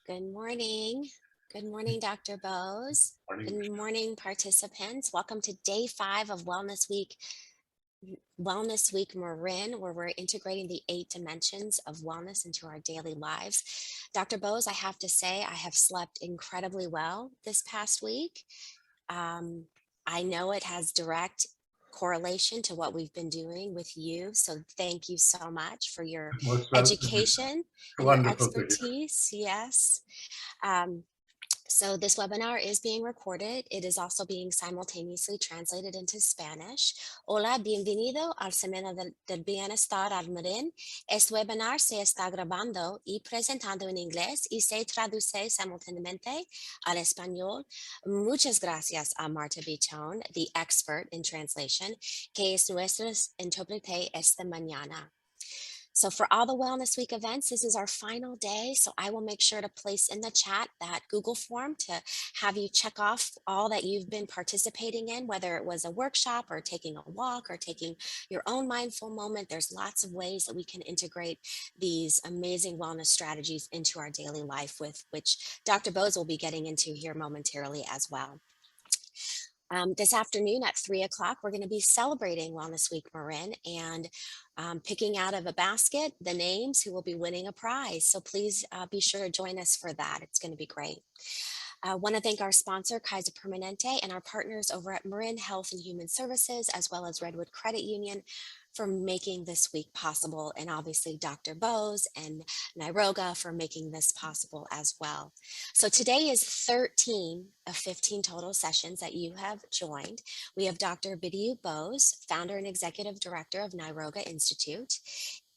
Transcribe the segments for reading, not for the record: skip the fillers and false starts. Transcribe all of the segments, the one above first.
Good morning. Good morning, Dr. Bose. Morning. Good morning, participants. Welcome to day 5 of Wellness Week Marin, where we're integrating the 8 dimensions of wellness into our daily lives. Dr. Bose, I have to say, I have slept incredibly well this past week. Um, I know it has direct correlation to what we've been doing with you. So thank you so much for your Most welcome. education and your Wonderful to hear. expertise. Yes. Um, so this webinar is being recorded. It is also being simultaneously translated into Spanish. Hola, bienvenido al Semana del Bienestar al Marin. Este webinar se está grabando y presentando en inglés y se traduce simultáneamente al español. Muchas gracias a Marta Bichon, the expert in translation, que es nuestra intérprete esta mañana. So for all the Wellness Week events, this is our final day. So I will make sure to place in the chat that Google form to have you check off all that you've been participating in, whether it was a workshop or taking a walk or taking your own mindful moment. There's lots of ways that we can integrate these amazing wellness strategies into our daily life, with which Dr. Bose will be getting into here momentarily as well. This afternoon at 3 o'clock, we're going to be celebrating Wellness Week Marin and picking out of a basket the names who will be winning a prize. So please be sure to join us for that. It's going to be great. I want to thank our sponsor, Kaiser Permanente, and our partners over at Marin Health and Human Services, as well as Redwood Credit Union, for making this week possible, and obviously Dr. Bose and Niroga for making this possible as well. So today is 13 of 15 total sessions that you have joined. We have Dr. Bidyut Bose, founder and executive director of Niroga Institute.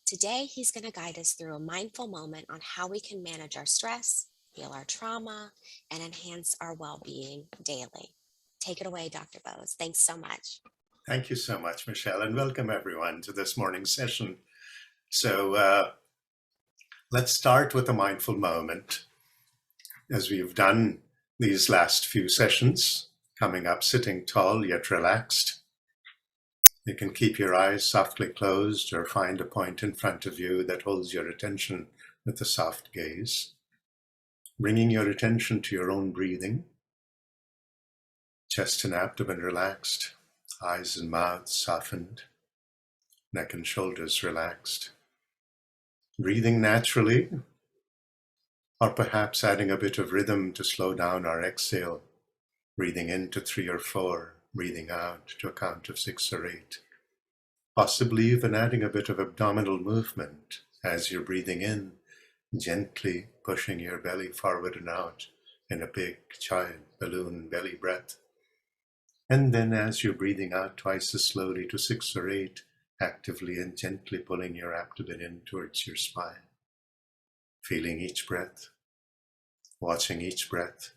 Today, he's going to guide us through a mindful moment on how we can manage our stress, heal our trauma, and enhance our well-being daily. Take it away, Dr. Bose. Thanks so much. Thank you so much, Michelle, and welcome everyone to this morning's session. So let's start with a mindful moment. As we've done these last few sessions, coming up sitting tall yet relaxed. You can keep your eyes softly closed or find a point in front of you that holds your attention with a soft gaze. Bringing your attention to your own breathing. Chest and abdomen relaxed. Eyes and mouth softened, neck and shoulders relaxed. Breathing naturally, or perhaps adding a bit of rhythm to slow down our exhale. Breathing in to 3 or 4, breathing out to a count of 6 or 8. Possibly even adding a bit of abdominal movement as you're breathing in, gently pushing your belly forward and out in a big, giant balloon belly breath. And then as you're breathing out twice as slowly to 6 or 8, actively and gently pulling your abdomen in towards your spine. Feeling each breath, watching each breath,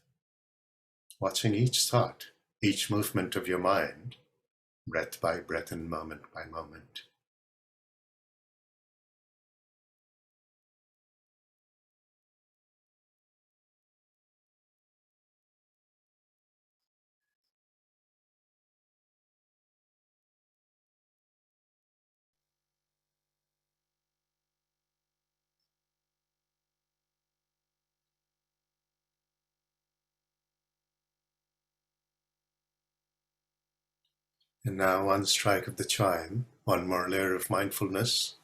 watching each thought, each movement of your mind, breath by breath and moment by moment. And now, one strike of the chime, one more layer of mindfulness,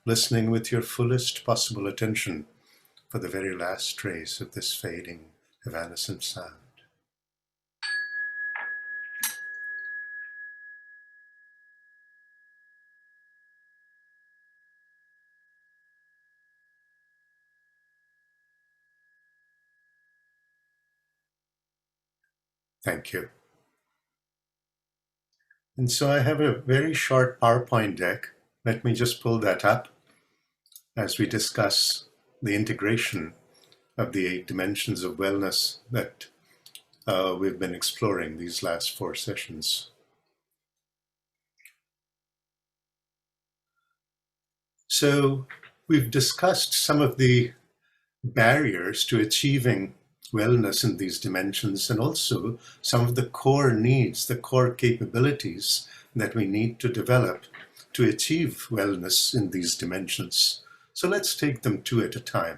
listening with your fullest possible attention for the very last trace of this fading, evanescent sound. Thank you. And so I have a very short PowerPoint deck. Let me just pull that up as we discuss the integration of the 8 dimensions of wellness that we've been exploring these last 4 sessions. So we've discussed some of the barriers to achieving wellness in these dimensions, and also some of the core needs, the core capabilities that we need to develop to achieve wellness in these dimensions. So let's take them 2 at a time.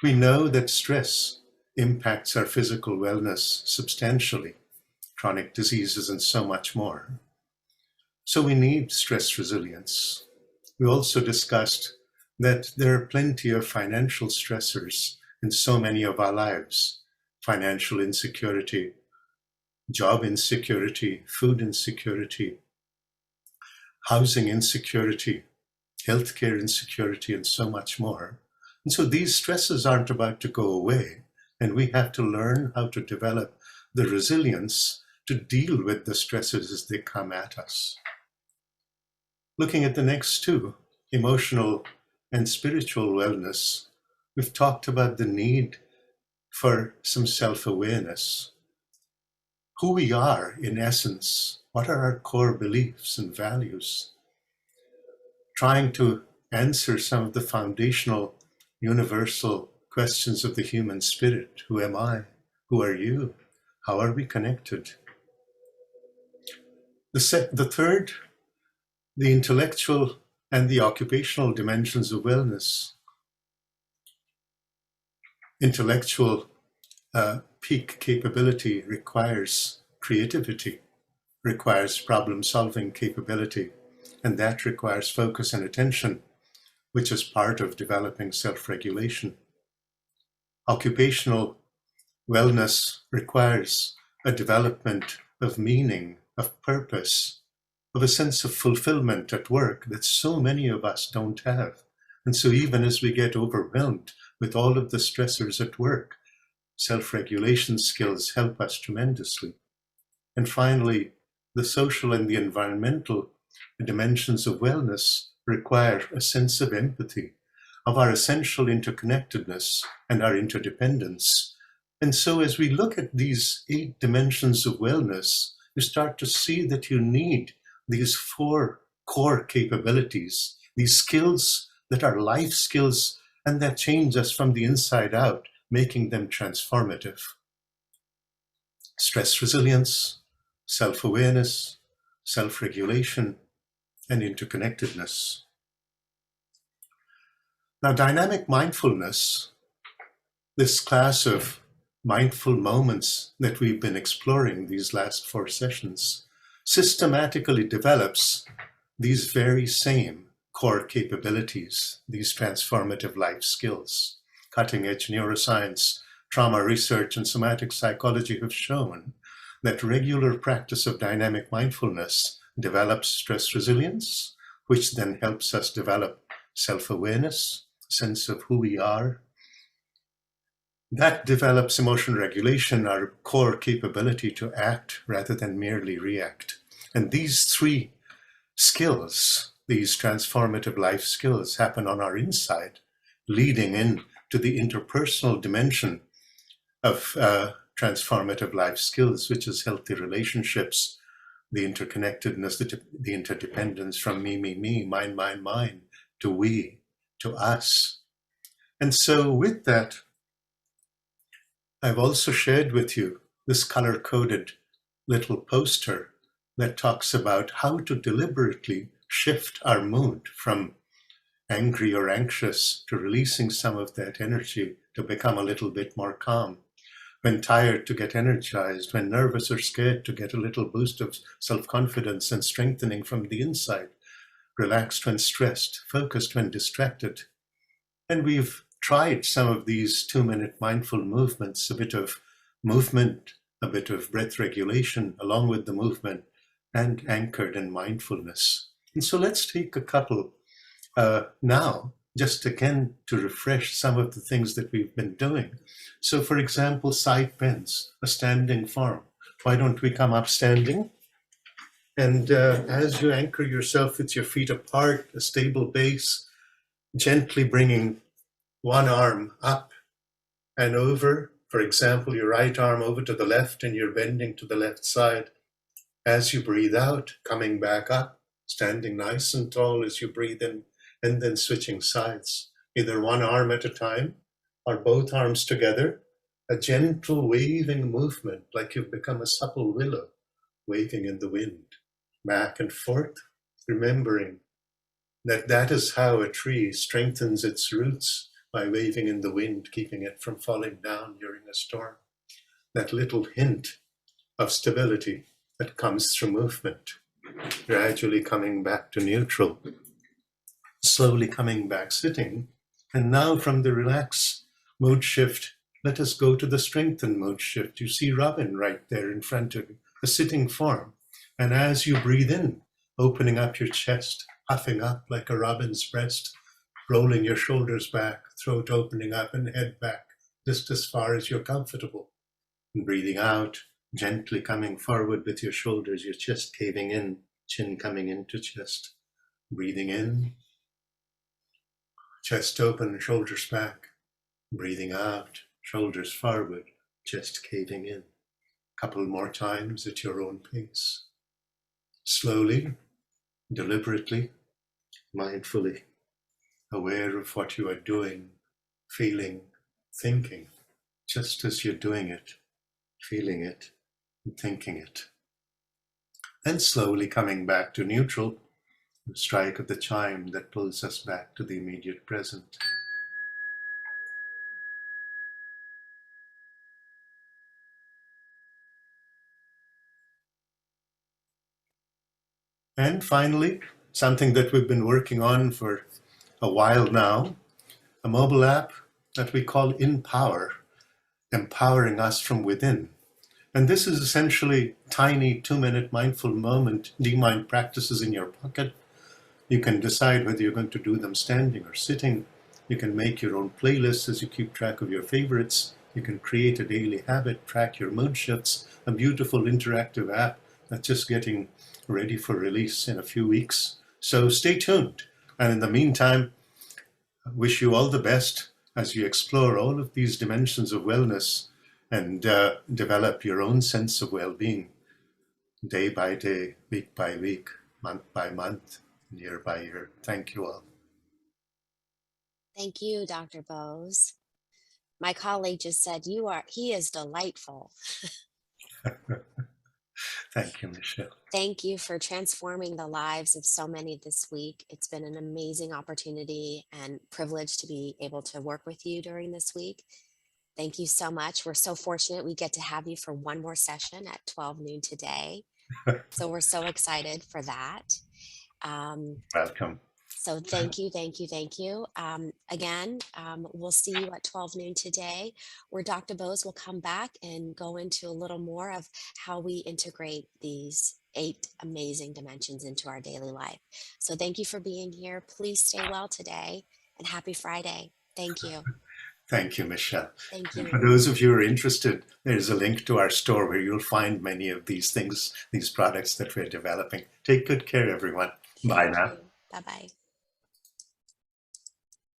We know that stress impacts our physical wellness substantially, chronic diseases, and so much more. So we need stress resilience. We also discussed that there are plenty of financial stressors in so many of our lives: financial insecurity, job insecurity, food insecurity, housing insecurity, healthcare insecurity, and so much more. And so these stresses aren't about to go away, and we have to learn how to develop the resilience to deal with the stresses as they come at us. Looking at the next two, emotional and spiritual wellness, we've talked about the need for some self-awareness. Who we are in essence, what are our core beliefs and values? Trying to answer some of the foundational, universal questions of the human spirit. Who am I? Who are you? How are we connected? The third, the intellectual and the occupational dimensions of wellness. Intellectual peak capability requires creativity, requires problem-solving capability, and that requires focus and attention, which is part of developing self-regulation. Occupational wellness requires a development of meaning, of purpose, of a sense of fulfillment at work that so many of us don't have. And so even as we get overwhelmed with all of the stressors at work, self-regulation skills help us tremendously. And finally, the social and the environmental dimensions of wellness require a sense of empathy, of our essential interconnectedness and our interdependence. And so as we look at these 8 dimensions of wellness, you start to see that you need these 4 core capabilities, these skills that are life skills and that change us from the inside out, making them transformative. Stress resilience, self-awareness, self-regulation, and interconnectedness. Now, dynamic mindfulness, this class of mindful moments that we've been exploring these last 4 sessions, systematically develops these very same core capabilities, these transformative life skills. Cutting-edge neuroscience, trauma research, and somatic psychology have shown that regular practice of dynamic mindfulness develops stress resilience, which then helps us develop self-awareness, sense of who we are. That develops emotional regulation, our core capability to act rather than merely react. And these 3 skills, these transformative life skills, happen on our inside, leading in to the interpersonal dimension of transformative life skills, which is healthy relationships, the interconnectedness, the interdependence from me, mine, to we, to us. And so with that, I've also shared with you this color-coded little poster that talks about how to deliberately shift our mood from angry or anxious to releasing some of that energy to become a little bit more calm. When tired, to get energized. When nervous or scared, to get a little boost of self-confidence and strengthening from the inside. Relaxed when stressed, focused when distracted. And we've tried some of these 2-minute mindful movements, a bit of movement, a bit of breath regulation along with the movement, and anchored in mindfulness. And so let's take a couple now, just again to refresh some of the things that we've been doing. So for example, side bends, a standing form. Why don't we come up standing? And as you anchor yourself with your feet apart, a stable base, gently bringing one arm up and over. For example, your right arm over to the left and you're bending to the left side. As you breathe out, coming back up, standing nice and tall as you breathe in, and then switching sides, either one arm at a time or both arms together, a gentle waving movement like you've become a supple willow waving in the wind, back and forth, remembering that that is how a tree strengthens its roots by waving in the wind, keeping it from falling down during a storm. That little hint of stability that comes through movement, gradually coming back to neutral, slowly coming back sitting. And now from the relax mode shift, let us go to the strengthen mode shift. You see Robin right there in front of you, a sitting form. And as you breathe in, opening up your chest, puffing up like a robin's breast, rolling your shoulders back, throat opening up and head back just as far as you're comfortable. And breathing out, gently coming forward with your shoulders, your chest caving in, chin coming into chest. Breathing in, chest open, shoulders back. Breathing out, shoulders forward, chest caving in. Couple more times at your own pace. Slowly, deliberately, mindfully, aware of what you are doing, feeling, thinking, just as you're doing it, feeling it, and thinking it. Then slowly coming back to neutral, the strike of the chime that pulls us back to the immediate present. And finally, something that we've been working on for a while now, a mobile app that we call Empower, empowering us from within. And this is essentially tiny 2-minute mindful moment, D-Mind practices in your pocket. You can decide whether you're going to do them standing or sitting. You can make your own playlists as you keep track of your favorites. You can create a daily habit, track your mood shifts, a beautiful interactive app that's just getting ready for release in a few weeks. So stay tuned. And in the meantime, I wish you all the best as you explore all of these dimensions of wellness and develop your own sense of well-being day by day, week by week, month by month, year by year. Thank you all. Thank you, Dr. Bose. My colleague just said, he is delightful. Thank you, Michelle. Thank you for transforming the lives of so many this week. It's been an amazing opportunity and privilege to be able to work with you during this week. Thank you so much. We're so fortunate we get to have you for one more session at 12 noon today. So we're so excited for that. Welcome. So thank you, thank you, thank you. Again, we'll see you at 12 noon today, where Dr. Bose will come back and go into a little more of how we integrate these 8 amazing dimensions into our daily life. So thank you for being here. Please stay well today and happy Friday. Thank you. Thank you, Michelle. Thank And you. for those of you who are interested, there's a link to our store where you'll find many of these things, these products that we're developing. Take good care, everyone. Bye now. Bye-bye.